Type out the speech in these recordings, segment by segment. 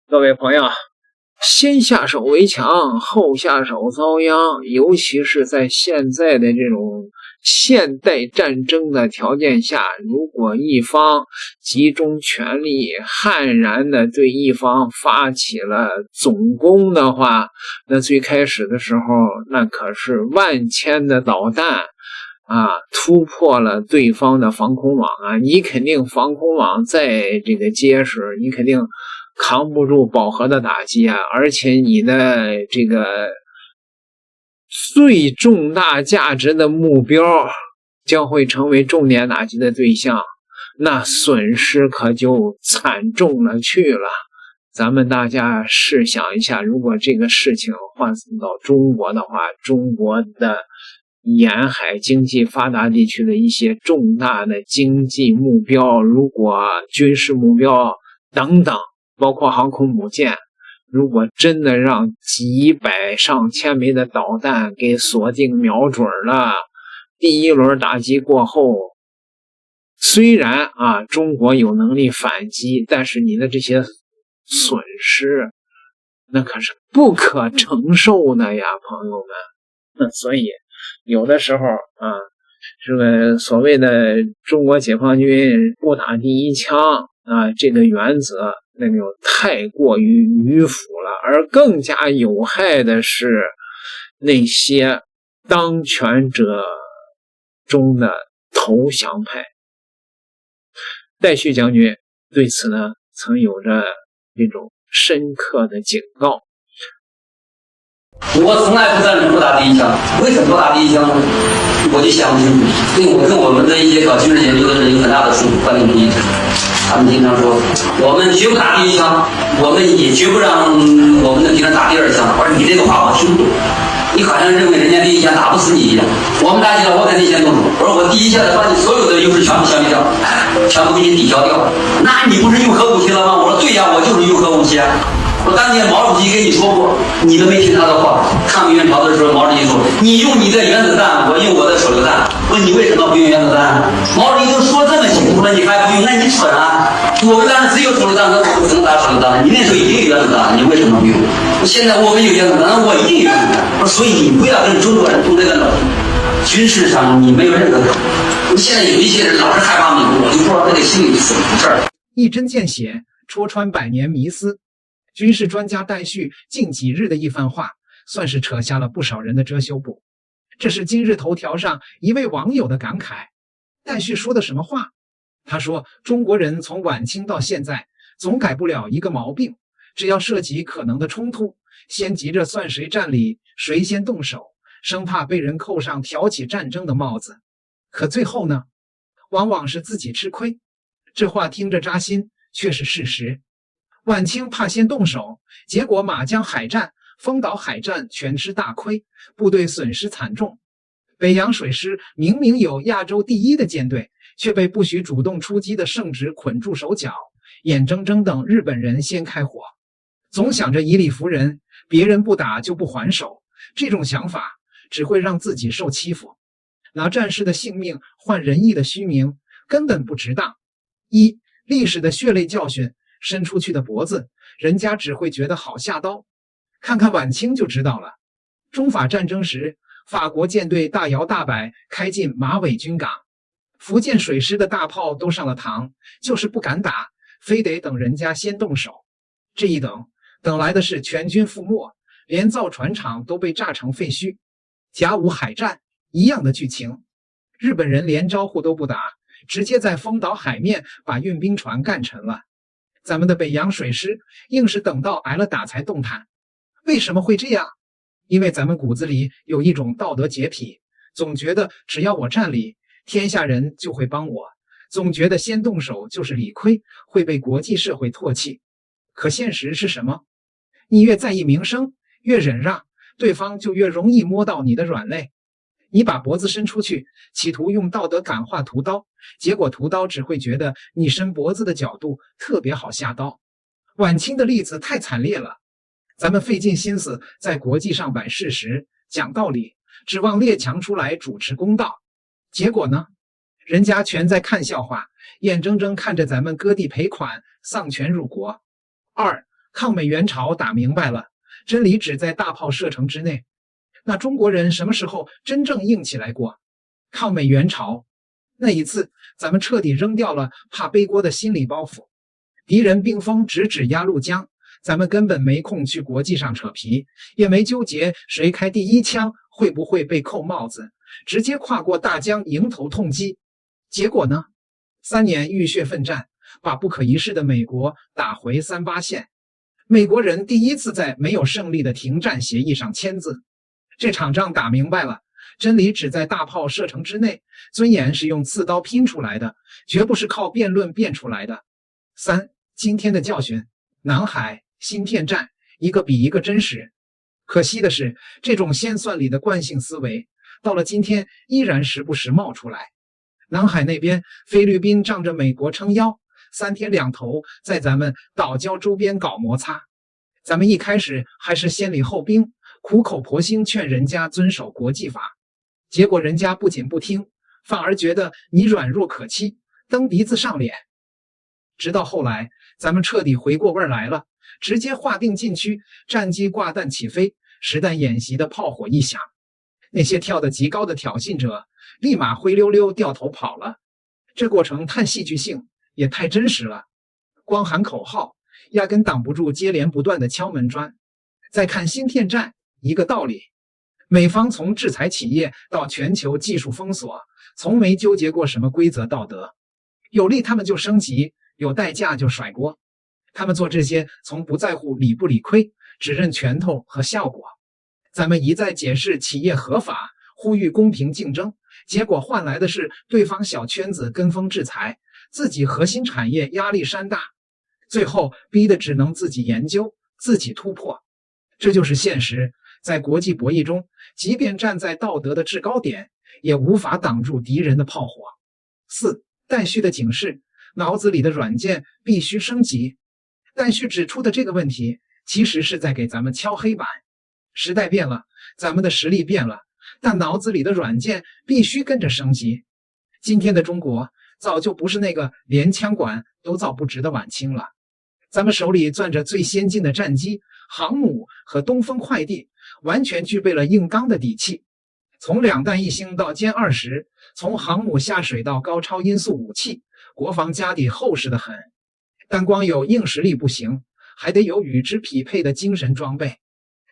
各位朋友，先下手为强，后下手遭殃，尤其是在现在的这种现代战争的条件下，如果一方集中全力悍然的对一方发起了总攻的话，那最开始的时候那可是万千的导弹突破了对方的防空网你肯定防空网再这个结实，你肯定扛不住饱和的打击而且你的这个最重大价值的目標将會成為重點打擊的對象，那損失可就慘重了去了。咱們大家試想一下，如果這個事情換算到中國的話，中國的沿海經濟發達地區的一些重大的經濟目標，如果軍事目標等等，包括航空母艦，如果真的讓幾百上千枚的導彈給鎖定瞄準了，第一輪打擊過後，雖然中國有能力反擊，但是你的這些損失那可是不可承受的呀，朋友們。所以有的時候這個所謂的中國解放軍不打第一槍這個原則那就太過於迂腐了，而更加有害的是那些當權者中的投降派。戴旭將軍對此呢曾有着一種深刻的警告。我從來不贊成不打第一槍，為什麼不打第一槍呢？我就想不清楚，因為我跟我們的一些搞軍事研究的人有很大的衝突，觀點不一致。他們經常說，我們絕不打第一槍，我們也絕不讓我們的敵人打第二槍。我說你這個話我聽不懂，你好像認為人家第一槍打不死你一樣。我們打起來，我肯定先動手。我說我第一下子把你所有的優勢全部消滅掉，全部給你抵消掉。那你不是用核武器了嗎？我說對呀，我就是用核武器啊。我當年毛主席跟你說過，你都沒聽他的話。抗美援朝的時候，毛主席說：“你用你的原子彈，我用我的手榴彈。”問你為什麼不用原子彈？毛主席都說這麼清楚了，你還不用？那你蠢啊！我們當時只有手榴彈，我不能打手榴彈。你那時候已經有原子彈，你為什麼不用？現在我們有原子彈，我一定有原子彈。所以你不要跟中國人動這個腦筋。軍事上你沒有任何可能。現在有一些人老是害怕美國，我就不知道這個心裡是怎麼回事。一針見血，戳穿百年迷思。軍事專家戴旭近幾日的一番話，算是扯下了不少人的遮羞布。這是今日頭條上一位網友的感慨。戴旭說的什麼話？他說，中國人從晚清到現在，總改不了一個毛病，只要涉及可能的衝突，先急着算誰占理，誰先動手，生怕被人扣上挑起戰爭的帽子。可最後呢，往往是自己吃虧。這話聽着扎心，卻是事實。晚清怕先動手，結果馬江海戰、豐島海戰全吃大虧，部隊損失慘重。北洋水師明明有亞洲第一的艦隊，卻被不許主動出擊的聖旨捆住手腳，眼睜睜等日本人先開火。總想着以理服人，別人不打就不還手，這種想法只會讓自己受欺負。拿戰士的性命換仁義的虛名，根本不值當。一、歷史的血淚教訓，伸出去的脖子，人家只會覺得好下刀。看看晚清就知道了。中法戰爭時，法國艦隊大搖大擺開進馬尾軍港，福建水師的大炮都上了膛，就是不敢打，非得等人家先動手。這一等，等來的是全軍覆沒，連造船廠都被炸成廢墟。甲午海戰一樣的劇情，日本人連招呼都不打，直接在豐島海面把運兵船幹沉了。咱們的北洋水師硬是等到挨了打才動彈。為什麼會這樣？因為咱們骨子裡有一種道德潔癖，總覺得只要我占理，天下人就會幫我，總覺得先動手就是理虧，會被國際社會唾棄。可現實是什麼？你越在意名聲，越忍讓，對方就越容易摸到你的軟肋。你把脖子伸出去，企圖用道德感化屠刀，結果屠刀只會覺得你伸脖子的角度特別好下刀。晚清的例子太慘烈了，咱們費盡心思在國際上擺事實、講道理，指望列強出來主持公道。結果呢，人家全在看笑話，眼睜睜看着咱們割地賠款、喪權辱國。二、抗美援朝打明白了，真理只在大炮射程之內。那中國人什麼時候真正硬起來過？抗美援朝那一次，咱們徹底扔掉了怕背鍋的心理包袱。敵人兵鋒直指鴨綠江，咱們根本沒空去國際上扯皮，也沒糾結誰開第一槍會不會被扣帽子，直接跨過大江迎頭痛擊。結果呢？3年浴血奮戰，把不可一世的美國打回38線。美國人第一次在沒有勝利的停戰協議上簽字。這場仗打明白了，真理只在大炮射程之內，尊嚴是用刺刀拼出來的，絕不是靠辯論辯出來的。3. 今天的教訓，南海芯片戰一個比一個真實。可惜的是，這種先算裡的慣性思維，到了今天依然時不時冒出來。南海那邊，菲律賓仗着美國撐腰，3天2頭在咱們島礁周邊搞摩擦。咱們一開始還是先禮後兵，苦口婆心勸人家遵守國際法，結果人家不僅不聽，反而覺得你軟弱可欺，蹬鼻子上臉。直到後來，咱們徹底回過味兒來了，直接劃定禁區，戰機掛彈起飛，實彈演習的炮火一響，那些跳得極高的挑釁者立馬灰溜溜掉頭跑了。這過程太戲劇性，也太真實了。光喊口號，壓根擋不住接連不斷的敲門磚。再看芯片戰，一個道理。美方從制裁企業到全球技術封鎖，從沒糾結過什麼規則道德。有利他們就升級，有代價就甩鍋。他們做這些從不在乎理不理虧，只認拳頭和效果。咱們一再解釋企業合法，呼籲公平競爭，結果換來的是對方小圈子跟風制裁，自己核心產業壓力山大，最後逼得只能自己研究，自己突破。這就是現實。在國際博弈中，即便站在道德的制高點，也無法擋住敵人的炮火。4. 戴旭的警示，腦子裡的軟件必須升級。戴旭指出的這個問題，其實是在給咱們敲黑板。時代變了，咱們的實力變了，但腦子裡的軟件必須跟着升級。今天的中國早就不是那個連槍管都造不直的晚清了。咱們手裡攥着最先進的戰機、航母和東風快遞，完全具備了硬刚的底氣。從2彈1星到歼20，從航母下水到高超音速武器，國防家底厚實得很。但光有硬實力不行，還得有與之匹配的精神裝備。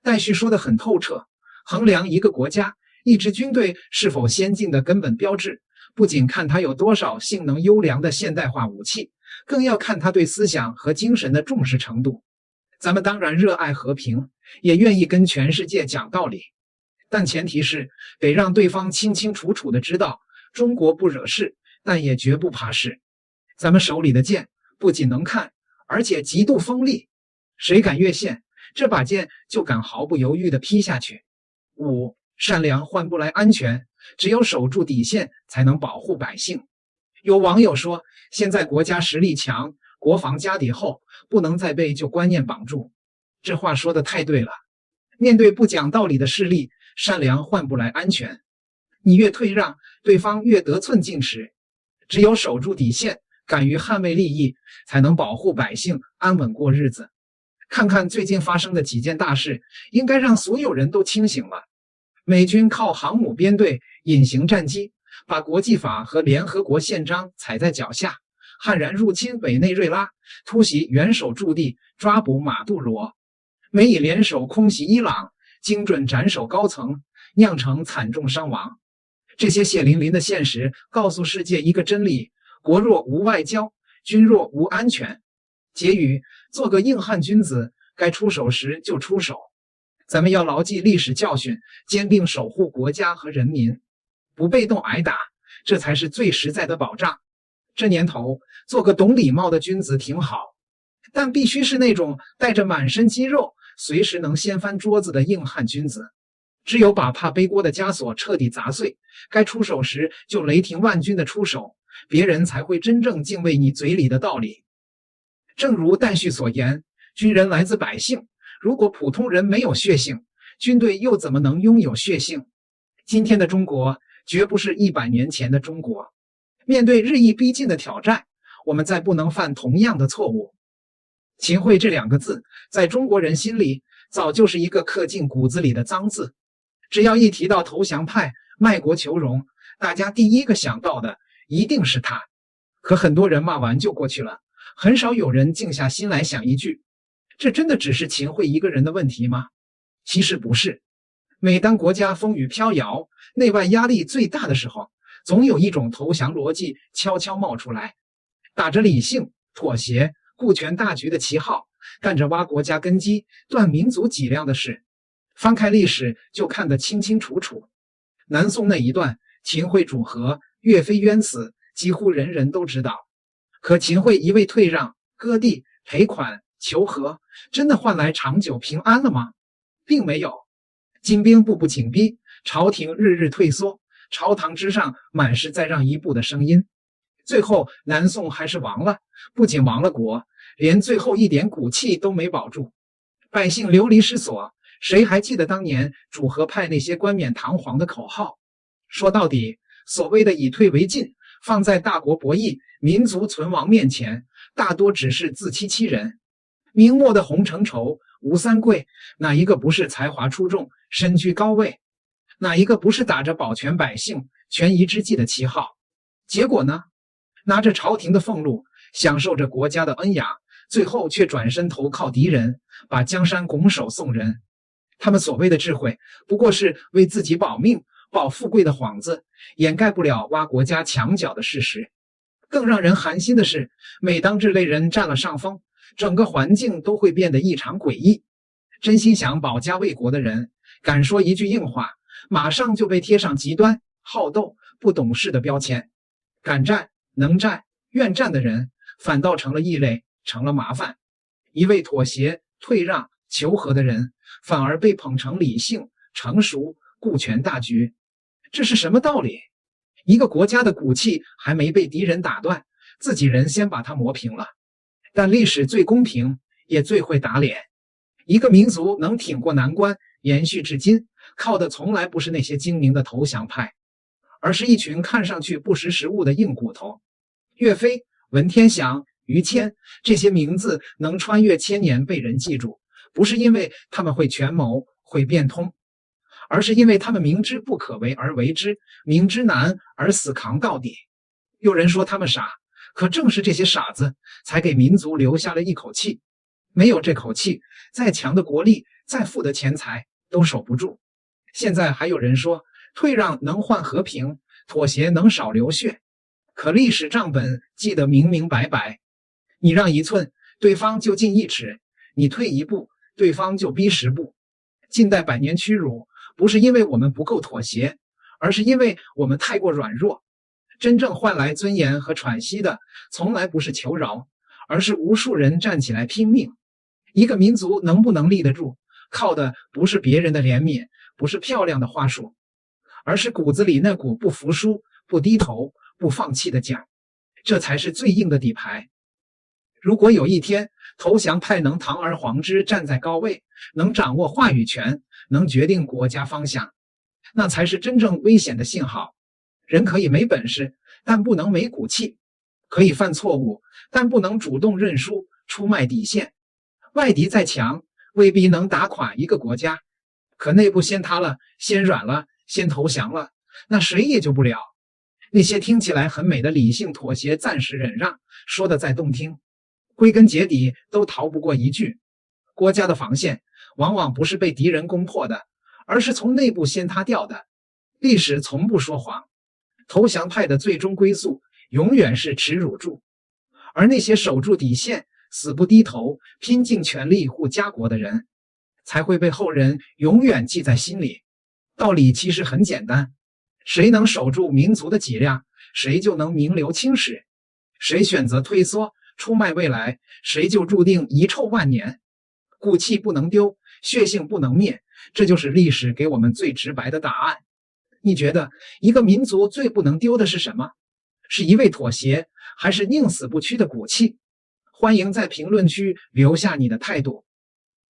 戴旭說得很透徹，衡量一個國家、一支軍隊是否先進的根本標誌，不僅看它有多少性能優良的現代化武器，更要看它对思想和精神的重視程度。咱們当然热愛和平，也願意跟全世界講道理，但前提是得讓對方清清楚楚地知道，中國不惹事，但也絕不怕事。咱們手裡的劍不僅能看，而且極度鋒利，誰敢越線，這把劍就敢毫不猶豫地劈下去。5. 善良換不來安全，只有守住底線才能保護百姓。有網友說，現在國家實力強，國防家底厚，不能再被舊觀念綁住。這話說得太对了。面對不講道理的勢力，善良換不來安全。你越退讓，對方越得寸進尺。只有守住底線，敢於捍衛利益，才能保護百姓安穩過日子。看看最近發生的幾件大事，應該讓所有人都清醒了。美軍靠航母編隊、隱形戰機，把國際法和聯合國憲章踩在腳下，悍然入侵委內瑞拉，突襲元首駐地，抓捕馬杜羅。美以聯手空襲伊朗，精準斬首高層，釀成慘重傷亡。這些血淋淋的現實告訴世界一個真理：國若無外交，軍若無安全。結語：做個硬漢君子，該出手時就出手。咱們要牢記歷史教訓，堅定守護國家和人民，不被動挨打，這才是最實在的保障。這年頭，做個懂禮貌的君子挺好，但必須是那種帶着滿身肌肉，隨時能掀翻桌子的硬漢君子。只有把怕背鍋的枷鎖徹底砸碎，該出手時就雷霆萬鈞的出手，別人才會真正敬畏你嘴裡的道理。正如戴旭所言，軍人來自百姓，如果普通人沒有血性，軍隊又怎麼能擁有血性？今天的中國絕不是100年前的中國。面對日益逼近的挑戰，我們再不能犯同樣的錯誤。秦桧這兩個字，在中國人心裡早就是一個刻進骨子裡的髒字。只要一提到投降派、賣國求榮，大家第一個想到的一定是他。可很多人骂完就過去了，很少有人靜下心來想一句，這真的只是秦桧一個人的問題嗎？其實不是。每當國家風雨飄搖、內外壓力最大的時候，總有一種投降邏輯悄悄冒出來，打着理性、妥協、顧全大局的旗號，幹着挖国家根基、斷民族脊梁的事。翻開歷史就看得清清楚楚。南宋那一段秦桧主和、岳飛冤死，幾乎人人都知道。可秦桧一味退讓、割地、賠款、求和，真的換来長久平安了嗎？並沒有。金兵步步緊逼，朝廷日日退縮，朝堂之上滿是再讓一步的聲音。最後南宋還是亡了，不僅亡了國，連最後一點骨氣都沒保住，百姓流離失所。誰還記得當年主和派那些冠冕堂皇的口號？說到底，所謂的以退為進，放在大國博弈、民族存亡面前，大多只是自欺欺人。明末的洪承畴、吳三桂，哪一個不是才華出众、身居高位？哪一個不是打着保全百姓、权宜之計的旗號？結果呢？拿着朝廷的俸祿，享受着國家的恩養，最後卻轉身投靠敵人，把江山拱手送人。他們所謂的智慧，不過是為自己保命、保富貴的幌子，掩蓋不了挖國家牆角的事實。更讓人寒心的是，每當這類人占了上風，整個環境都會變得異常詭異。真心想保家衛國的人，敢說一句硬話，馬上就被貼上極端、好鬥、不懂事的標籤。敢戰、能戰、願戰的人，反倒成了異類，成了麻煩。一味妥協、退讓、求和的人，反而被捧成理性、成熟、顧全大局。這是什麼道理？一個國家的骨氣還沒被敵人打斷，自己人先把它磨平了。但歷史最公平，也最會打臉。一個民族能挺過難關，延續至今，靠的從來不是那些精明的投降派，而是一群看上去不識時務的硬骨頭。岳飛、文天祥、于谦這些名字能穿越千年被人記住，不是因為他們會權謀、會變通，而是因為他們明知不可為而為之，明知難而死扛到底。有人說他們傻，可正是這些傻子才給民族留下了一口氣。沒有這口氣，再強的國力、再富的錢財都守不住。現在還有人說退讓能換和平，妥協能少流血，可歷史賬本記得明明白白，你讓一寸，對方就進一尺；你退一步，對方就逼10步。近代百年屈辱，不是因為我們不夠妥協，而是因為我們太過軟弱。真正換來尊嚴和喘息的，從來不是求饒，而是無數人站起來拼命。一個民族能不能立得住，靠的不是別人的憐憫，不是漂亮的話術，而是骨子裡那股不服輸、不低頭、不放棄的勁兒，這才是最硬的底牌。如果有一天投降派能堂而皇之站在高位，能掌握話語權，能決定國家方向，那才是真正危險的信號。人可以沒本事，但不能沒骨氣；可以犯錯誤，但不能主動認輸、出賣底線。外敵再強，未必能打垮一個國家，可內部先塌了，先軟了，先投降了，那誰也救不了。那些聽起來很美的理性妥協、暫時忍讓，說的再動聽，歸根結底都逃不過一句：國家的防線往往不是被敵人攻破的，而是從內部先塌掉的。歷史從不說謊，投降派的最終歸宿永遠是恥辱柱，而那些守住底線、死不低頭、拼盡全力護家國的人，才會被後人永遠記在心裡。道理其實很簡單，誰能守住民族的脊梁，誰就能名留青史；誰選擇退縮、出賣未來，誰就注定遺臭萬年。骨氣不能丟，血性不能滅，這就是歷史給我們最直白的答案。你覺得一個民族最不能丟的是什麼？是一味妥協，還是寧死不屈的骨氣？歡迎在評論區留下你的態度。